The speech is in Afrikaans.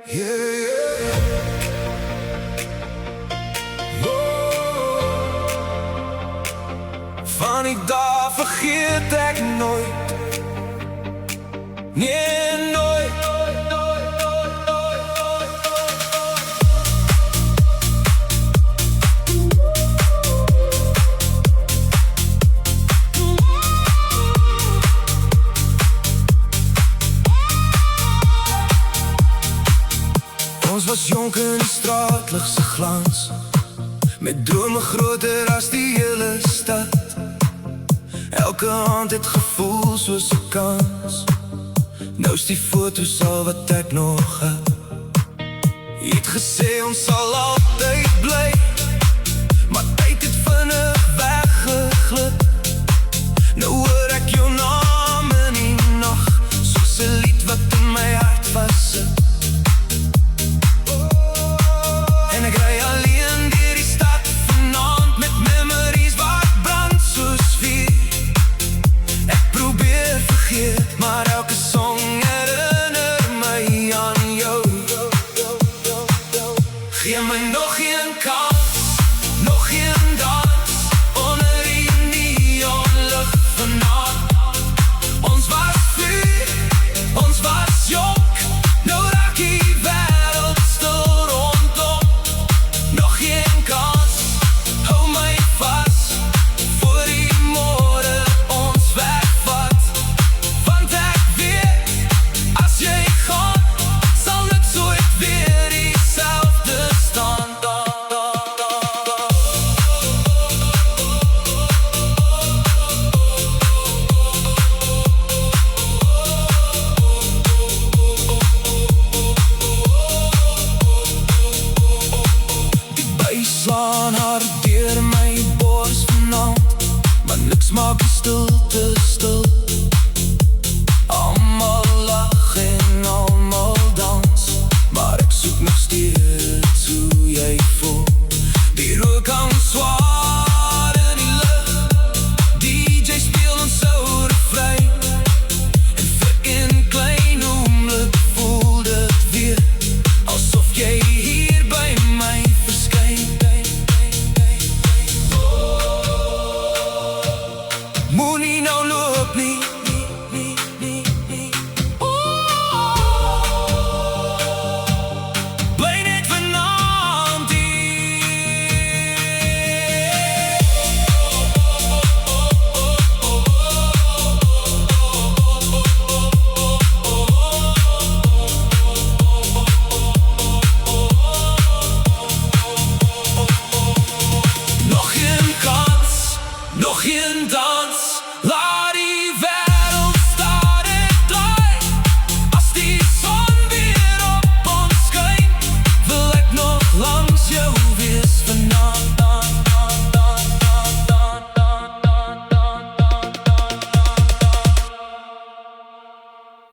Yeah, oh. Van die dag vergeet ek nooit. Nee, nooit. Ons was jonk in die straatligse glans, met drome groter as die hele stad. Elke hand het gevoel soos 'n kans. Nou is die foto's al wat ek nog het. Jy het gesê ons sal altyd bly, maar tyd het vinnig weggeglip. Nou hoor ek jou naam in die nag, soos 'n lied wat in my hart vassit. En ek ry alleen deur die stad vanaand, met memories wat brand soos vuur. Ek probeer vergeet, maar elke song herinner my aan jou. Gee my nog een kans, nog een dans, onder die neonlig vanaand. Ons was vuur, ons was jonk, nou raak die wêreld stil rondom. Nog een kans, hou my vas, voor die môre ons wegvat. Want ek weet, as jy gaan, sal niks ooit weer dieselfde staan. Die byslaan hard deur my bors vanaand, maar niks maak die stilte stil. Almal lag en almal dans, maar ek soek nog steeds hoe jy voel. Die rook hang swaar in die lug, DJ speel ons ou refrein, en vir een klein oomblik voel dit weer, asof jy hier by my verskyn. Moenie nou loop nie, bly net vanaand hier. Nog een kans, nog een dans, laat